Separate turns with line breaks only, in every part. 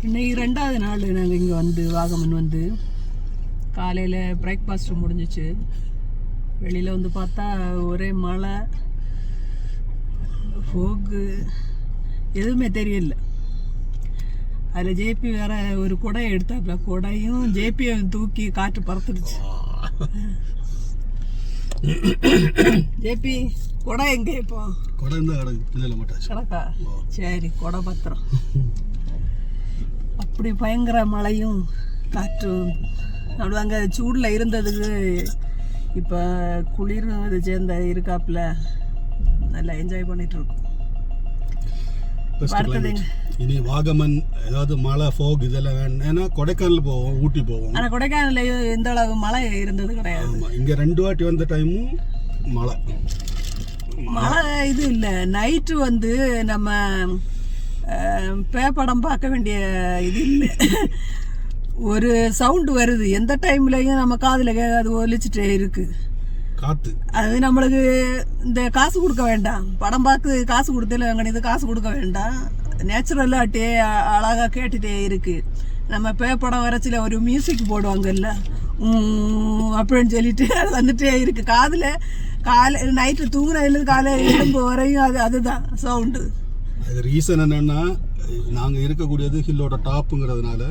இன்னைக்கு 2வது நாள் நாங்கள் இங்கே வந்து வாகமன் வந்து காலையில் பிரேக்ஃபாஸ்ட் முடிஞ்சிச்சு. வெளியில் வந்து பார்த்தா ஒரே மழை, ஃபோக்கு, எதுவுமே தெரியல. அதில் ஜேபி வேற ஒரு குடையை எடுத்தாப்புல, குடையும் ஜேபியை தூக்கி காற்று பறத்துடுச்சு. ஜேபி குடை எங்கே இப்போ?
குடை கிடக்கா?
சரி, குடை பத்திரம். அப்படி பயங்கர மழையும் காற்றும். அப்படி அங்கே சூடில் இருந்ததுக்கு இப்போ குளிரும் இது சேர்ந்த இருக்காப்புல நல்லா என்ஜாய் பண்ணிட்டு இருக்கோம்.
இனி வாகமன் ஏதாவது மழை ஃபோக் இதெல்லாம் வேணும். ஏன்னா கொடைக்கானல் போவோம், ஊட்டி போவோம்.
ஆனால் கொடைக்கானல்லையும் எந்த அளவு மழை இருந்தது கிடையாது.
இங்கே 2 வாட்டி வந்த டைமும்
மழை இது இல்லை. நைட்டு வந்து நம்ம பேப்படம் பார்க்க வேண்டிய இது இல்லை. ஒரு சவுண்டு வருது, எந்த டைம்லையும் நம்ம காதில் அது ஒலிச்சுட்டே இருக்கு.
காத்து
அது நம்மளுக்கு இந்த காசு கொடுக்க வேண்டாம். படம் பார்த்து காசு கொடுத்தல இது காசு கொடுக்க வேண்டாம். நேச்சுரலாகட்டே அழகாக கேட்டுகிட்டே இருக்கு. நம்ம பேப்படம் வரைச்சில ஒரு மியூசிக் போடுவாங்கல்ல அப்படின்னு சொல்லிட்டு அது வந்துட்டே இருக்கு காதில். நைட்டு தூங்குறதுல காலையில் எழும்பு வரையும் அதுதான் சவுண்டு.
அது ரீசன் என்னென்னா, நாங்கள் இருக்கக்கூடியது ஹில்லோட டாப்புங்கிறதுனால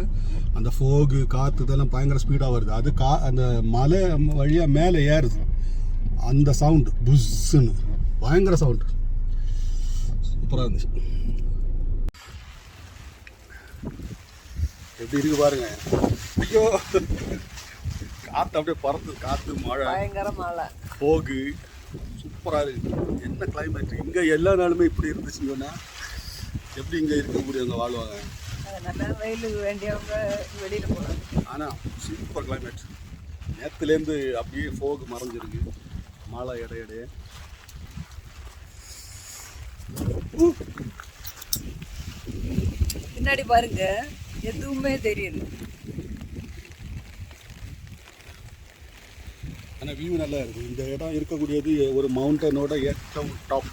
அந்த ஃபோகு காற்று இதெல்லாம் பயங்கர ஸ்பீடாக வருது. அது அந்த மலை வழியாக மேலே ஏறுது. அந்த சவுண்டு புஷ்ஷுன்னு பயங்கர சவுண்டு சூப்பராக இருந்துச்சு. எப்படி இருக்கு பாருங்க. ஐயோ, காற்று அப்படியே பறந்து, காற்று மழை,
பயங்கர மழை,
ஃபோகு சூப்பராக இருக்குது. என்ன கிளைமேட் இங்கே எல்லா நாளுமே இப்படி இருந்துச்சுன்னு சொன்னால் எப்படி இங்கே இருக்கக்கூடியவங்க வாழ்வாங்க?
நல்லா வெயிலுக்கு வேண்டியவங்க வெளியில் போகிறாங்க.
ஆனால் சூப்பர் கிளைமேட். நேற்றுலேருந்து அப்படியே ஃபோக் மறைஞ்சிருக்கு, மழை இடையிடையே.
பின்னாடி பாருங்க, எதுவுமே தெரியல.
ஆனால் வியூ நல்லா இருக்குது. இந்த இடம் இருக்கக்கூடியது ஒரு மவுண்டனோட ஏற்றம் டாப்.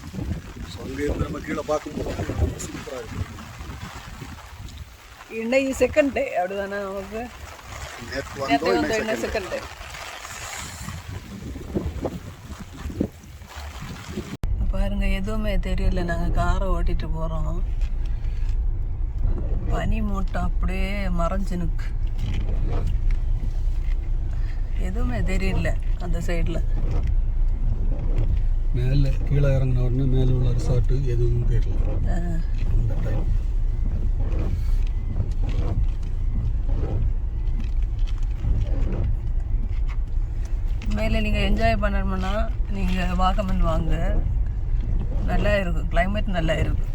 ஸோ அங்கே இருந்து நம்ம கீழே பார்க்கும்போது சூப்பராக இருக்குது.
இன்னைக்கு செகண்ட் டே அப்படிதானே நமக்கு? நேற்று வந்து என்ன செகண்ட் டே. பாருங்க, எதுவுமே தெரியல. நாங்கள் காரை ஓட்டிட்டு போகிறோம். பனி மூட்டை அப்படியே மறைஞ்சு நிற்கு. எதுவுமே தெரியல அந்த சைடில்.
மேலே கீழே இறங்கின உடனே மேலே உள்ள ரிசார்ட்டு எதுவும் தெரியல அந்த டைம்.
மேலே நீங்கள் என்ஜாய் பண்ணணும்னா நீங்கள் வாகமன் வாங்க. நல்லா இருக்கும், கிளைமேட் நல்லா இருக்கும்.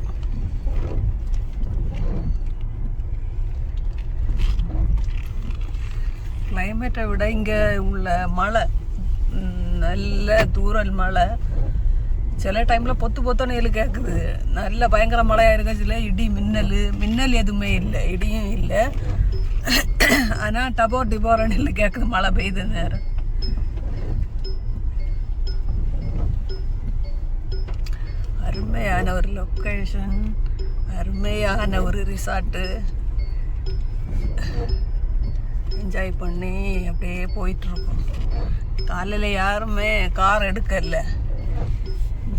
கிளைமேட்டை விட இங்கே உள்ள மழை, நல்ல தூறல் மழை. சில டைமில் பொத்தோன்னு எல்லு கேட்குது. நல்ல பயங்கர மழையாக இருக்கச்சில இடி மின்னல் எதுவுமே இல்லை, இடியும் இல்லை. ஆனால் டிபோரன் இல்லை கேட்குது மழை பெய்யுது நேரம். அருமையான ஒரு லொக்கேஷன், அருமையான ஒரு ரிசார்ட்டு. என்ஜாய் பண்ணி அப்படியே போயிட்டுருக்கோம். காலையில் யாருமே கார் எடுக்கல.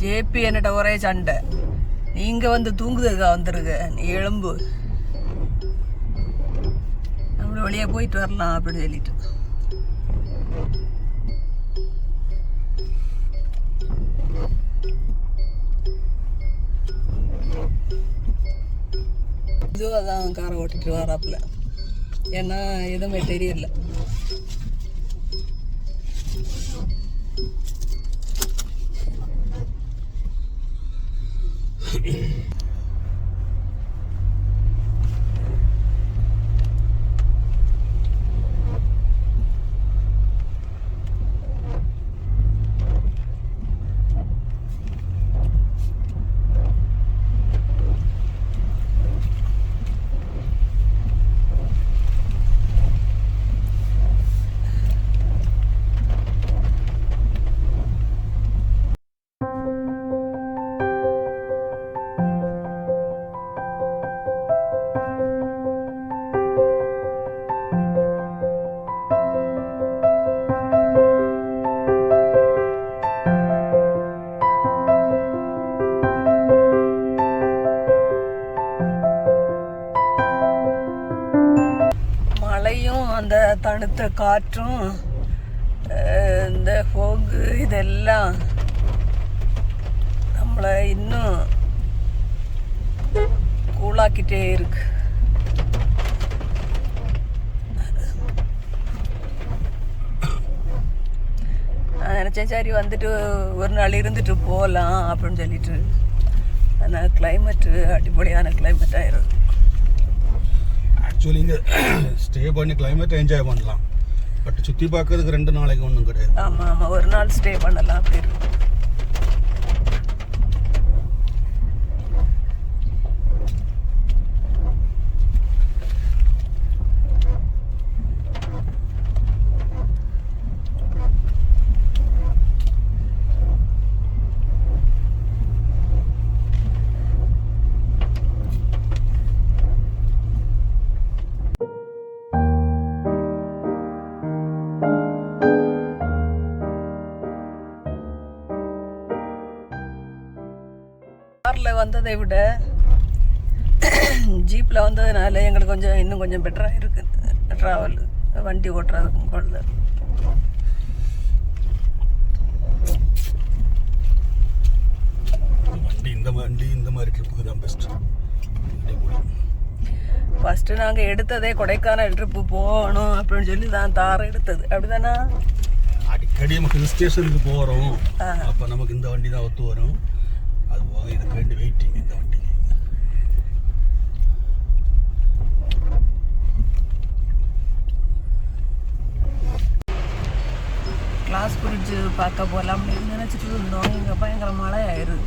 ஜேபி என்னட்ட ஒரே சண்டை, நீங்கள் வந்து தூங்குதுக்கா வந்துருங்க, நீ எழும்பு, நம்மள வழியாக போயிட்டு வரலாம் அப்படின்னு சொல்லிட்டு. இதுவாக தான் காரை ஓட்டிட்டு வராப்புல. ஏன்னா எதுவுமே தெரியல. அந்த தணுத்த காற்றும் இந்த ஃபோகு இதெல்லாம் நம்மளை இன்னும் கூலாக்கிட்டே இருக்கு. நான் நினச்சேன் சரி வந்துட்டு ஒரு நாள் இருந்துட்டு போகலாம் அப்படின்னு சொல்லிட்டு. ஆனால் கிளைமேட்டு அடிப்படையான கிளைமேட் ஆயிரும்.
ஆக்சுவலி இங்கே ஸ்டே பண்ணி கிளைமேட்டை என்ஜாய் பண்ணலாம். பட் சுற்றி பார்க்கறதுக்கு 2 நாளைக்கு ஒன்றும் கிடையாது.
ஆமாம் ஆமாம், ஒரு நாள் ஸ்டே பண்ணலாம் அப்படி இருக்கும். காரில் வந்ததை விட ஜீப்பில் வந்ததுனால எங்களுக்கு கொஞ்சம் இன்னும் கொஞ்சம் பெட்டராக இருக்குது ட்ராவல், வண்டி ஓட்டுறதுக்கும் கொள்ள.
வண்டி இந்த மாதிரி ட்ரிப்புக்கு தான் பெஸ்ட்.
ஃபஸ்ட்டு நாங்கள் எடுத்ததே கொடைக்கானல் ட்ரிப்பு போகணும் அப்படின்னு சொல்லி தான் தார் எடுத்தது. அப்படிதானா?
அடிக்கடி நம்ம ஹில் ஸ்டேஷனுக்கு போகிறோம், அப்போ நமக்கு இந்த வண்டி தான் ஒத்து வரும். அது போக இதுக்கு வேண்டி வெயிட்டிங் இந்த வண்டிக்கு.
கிளாஸ் பிரிட்ஜு பார்க்க போகலாம் அப்படின்னு நினச்சிட்டு இருந்தோம். இங்கே பயங்கர மழை ஆயிடுது.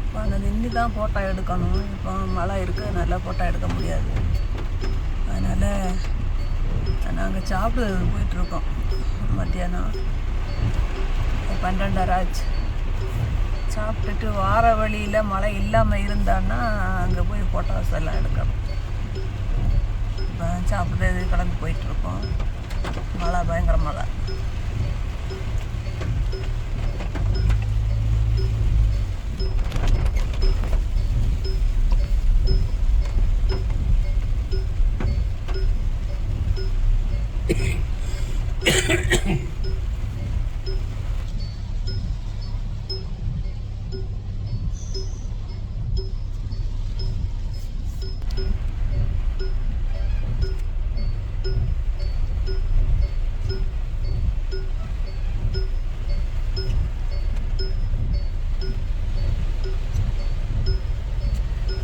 இப்போ அங்கே நின்று தான் ஃபோட்டோ எடுக்கணும். இப்போ மழை இருக்குது, நல்லா ஃபோட்டோ எடுக்க முடியாது. அதனால் நாங்கள் சாப்பிட போயிட்டுருக்கோம். மத்தியானம் 12:30 ஆச்சு. சாப்பிட்டுட்டு வார வழியில் மழை இல்லாமல் இருந்தான்னா அங்கே போய் ஃபோட்டோஸ் எல்லாம் எடுக்கணும். இப்போ சாப்பிட்டு கிளம்பி போயிட்டுருக்கோம். மழை, பயங்கர மழை.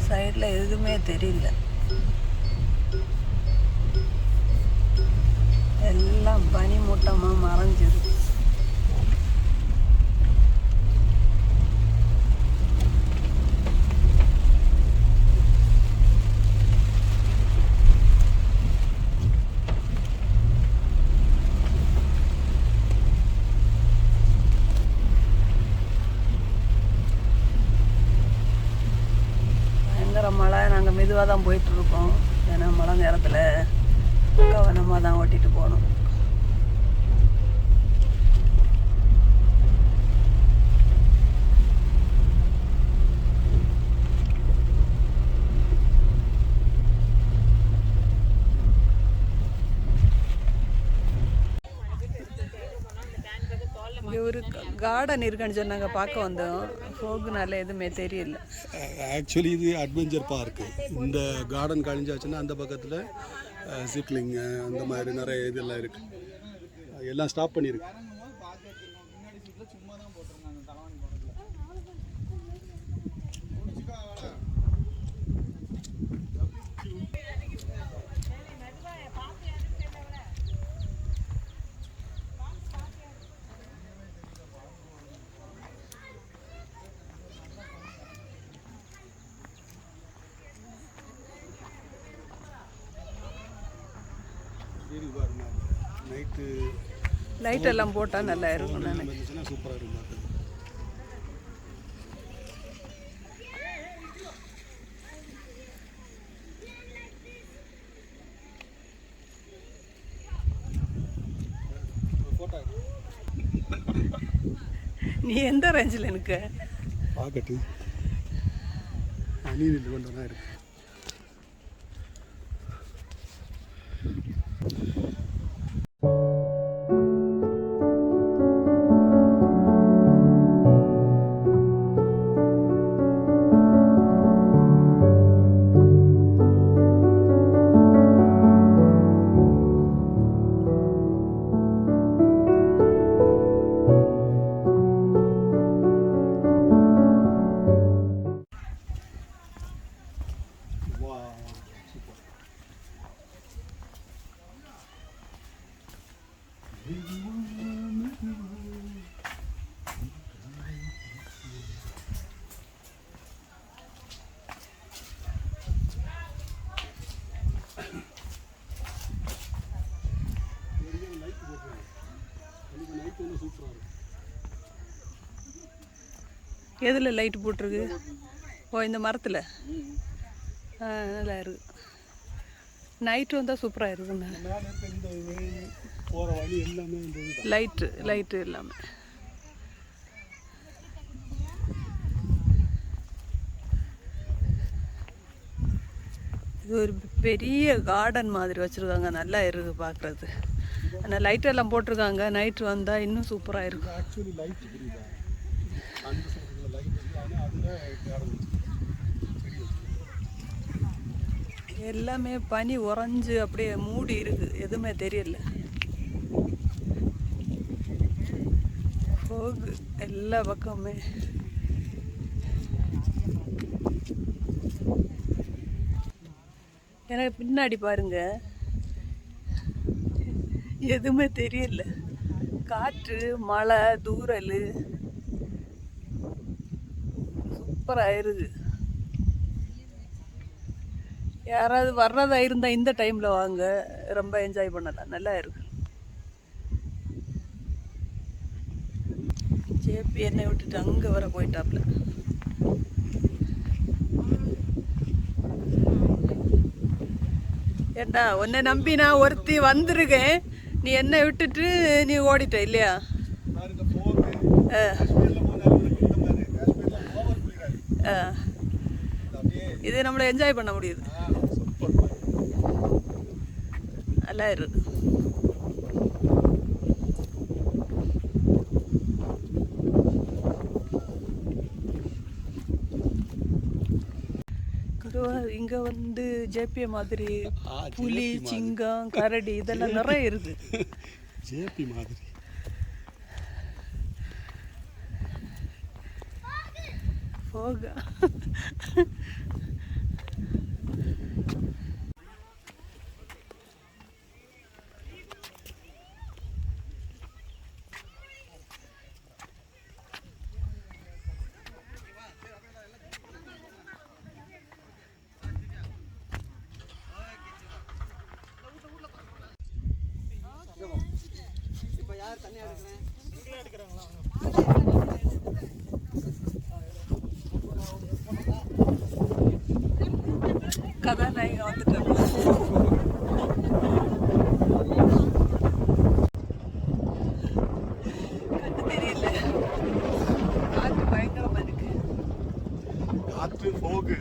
சைடில் எதுவுமே தெரியல, எல்லாம் பனி மூட்டமாக மறைஞ்சிரு. மழை. நாங்கள் மெதுவாக தான் போயிட்டுருக்கோம். ஏன்னா மழை நேரத்தில் கவனமாக தான் ஓட்டிகிட்டு போகணும். இங்கே ஒரு கார்டன் இருக்குன்னு சொன்னாங்க, பார்க்க வந்தோம். ஃபோகுனால எதுவுமே தெரியல.
ஆக்சுவலி இது அட்வென்ச்சர் பார்க்கு. இந்த கார்டன் கழிஞ்சாச்சுன்னா அந்த பக்கத்தில் சிப்லிங் அந்த மாதிரி நிறைய இதெல்லாம் இருக்குது. எல்லாம் ஸ்டாப் பண்ணியிருக்கு. நைட்டு
லைட் எல்லாம் போட்டால் நல்லா இருக்கும். நினைக்கிறேன்
சூப்பராக இருக்கும்.
நீ எந்த ரேஞ்சில் எனக்கு
பார்க்கட்டு நீ கொண்டு இருக்கு.
எதில் லைட்டு போட்டிருக்கு? ஓ, இந்த மரத்தில். நல்லா இருக்கு. நைட்டு வந்தால் சூப்பராக இருக்குண்ணா. லைட்டு எல்லாமே. இது ஒரு பெரிய கார்டன் மாதிரி வச்சுருக்காங்க. நல்லா இருக்குது பார்க்குறது. ஆனால் லைட்டெல்லாம் போட்டிருக்காங்க. நைட்டு வந்தால் இன்னும் சூப்பராக இருக்கும். எல்லாமே பனி உறைஞ்சு அப்படியே மூடி இருக்கு. எதுவுமே தெரியல. ஃபோக் எல்லா பக்கமே. எனக்கு பின்னாடி பாருங்க, எதுவுமே தெரியல. காற்று, மழை, தூறல் சூப்பராக இருக்கு. யாராவது வர்றதா இருந்தால் இந்த டைமில் வாங்க, ரொம்ப என்ஜாய் பண்ணலாம். நல்லா இருக்கு. ஜேபி என்னை விட்டுட்டு அங்கே வர போயிட்டாப்ல. ஏண்டா, உன்னை நம்பி நான் ஒருத்தி வந்திருக்கேன், நீ என்னை விட்டுட்டு நீ ஓடிட்ட இல்லையா? இது நம்மளை என்ஜாய் பண்ண முடியுது. நல்லா இருக்கு. இங்க வந்து ஜேபி மாதிரி புலி, சிங்கம், கரடி இதெல்லாம் நிறைய இருக்கு.
ஜேபி மாதிரி
போக. கதாநாயகன் வந்துட்டாங்க. கண்ணு தெரியல. காற்று பயங்கரமா இருக்கு.
காற்று போகு.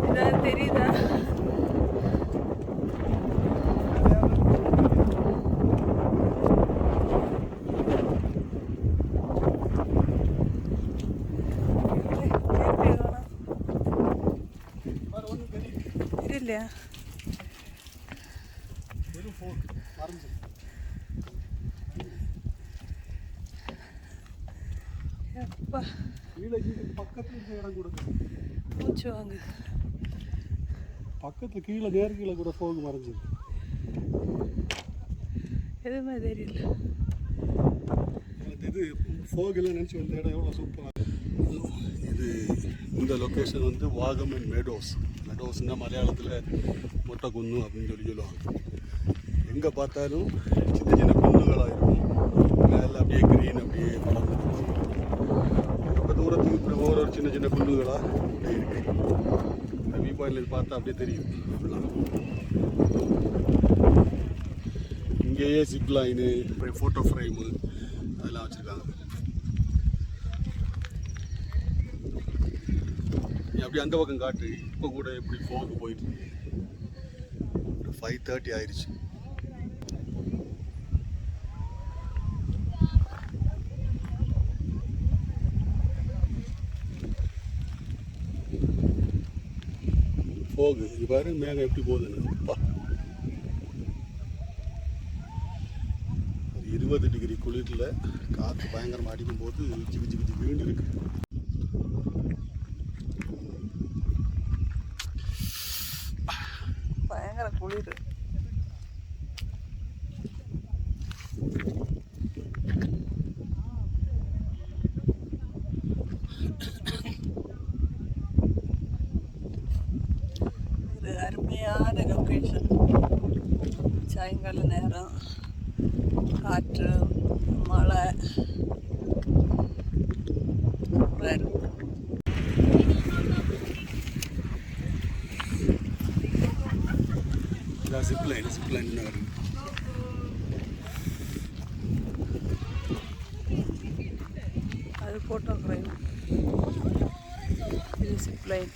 இதான் தெரியுதா? இல்லையா? மூச்சு வாங்க.
பக்கத்துல கீழே நேர் கீழே கூட போக மறைஞ்சு
எதுவுமே தெரியல.
இது ஃபோகெல்லாம் நினச்சி வந்த இடம் எவ்வளோ சூப்பராக. இது இந்த லொக்கேஷன் வந்து வாகமன் மெடோஸ். மெடோஸ்னால் மலையாளத்தில் மொட்டை குன்னு அப்படின்னு சொல்லுவாங்க. எங்கே பார்த்தாலும் சின்ன சின்ன குன்னுகளாக இருக்கும். மேலே அப்படியே க்ரீன் அப்படியே பறந்து ரொம்ப தூரத்துக்கு இப்படி ஒவ்வொரு சின்ன சின்ன குன்னுகளாக அப்படியே இருக்கு. வியூ பாயிண்டில் பார்த்தா அப்படியே தெரியும். இங்கேயே ஜிப் லைனு, அப்புறம் ஃபோட்டோ ஃப்ரேமு அதெல்லாம் வச்சுருக்காங்க. அப்படி அந்த பக்கம் காட்டு. இப்போ கூட எப்படி ஃபோக்கு போயிட்டு 5:30 ஆயிடுச்சு. ஃபோகு இது பாரு மேகம் எப்படி போகுதுன்னு. 20 டிகிரி குளிரில் காற்று பயங்கரமாக அடிக்கும் போது ஜிகு ஜிகு ஜிகுன்னு இருக்கு.
பயங்கர குளிர். இது அருமையான லொக்கேஷன். சாயங்கால நேரம் காற்று மழை வரும்.
ஜிப்லைன் என்ன வருது.
அது ஃபோட்டோ ஃப்ரேம். இது ஜிப்லைன்.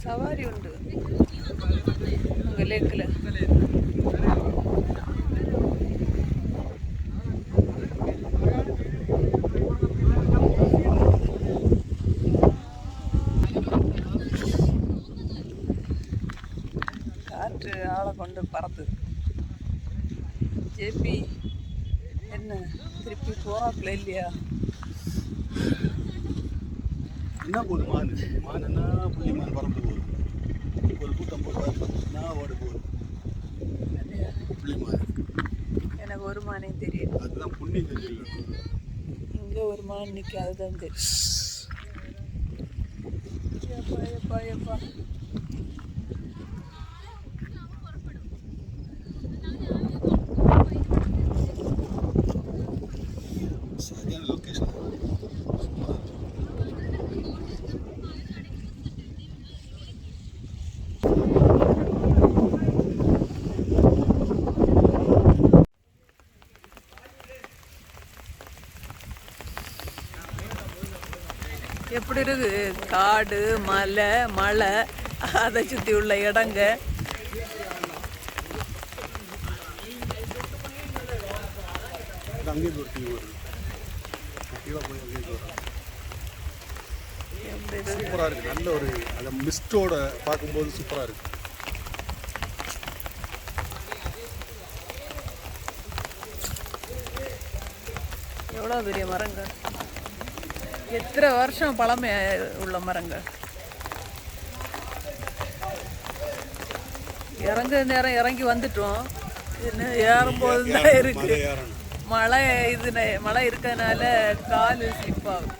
சவாரி உண்டு அங்கே லேக்கில். காற்று ஆளை கொண்டு பறந்து. ஜேபி என்ன திருப்பி போறாப்புல இல்லையா?
என்ன போகுது மானுன்னா புள்ளி மான் பறந்து போகுது. ஒரு கூட்டம் போடுறா ஓடு போகுது புள்ளி மான்.
எனக்கு ஒரு மானே தெரியும்.
அதுதான் புண்ணி தெரியல.
இங்கே ஒரு மான் நிற்க அதுதான் தெரியும். எப்பா எப்பா எப்பா
சரியான லொக்கேஷன்.
எப்படி இருக்கு காடு மலை மழை அதை சுற்றி உள்ள இடங்க.
அங்கே ஒரு டீ வருது. கீழே போய் அங்கே சூப்பராக இருக்குது. நல்ல ஒரு அந்த மிஸ்டோட பார்க்கும்போது சூப்பராக இருக்குது.
எவ்வளோ பெரிய மரங்கள், எத்தனை வருஷம் பழமை உள்ள மரங்கள். இறங்க நேரம் இறங்கி வந்துட்டோம். இன்னும் ஏறும்போது தான் இருக்கு. மழை இருக்கிறதுனால கால் ஸ்லிப் ஆகும்.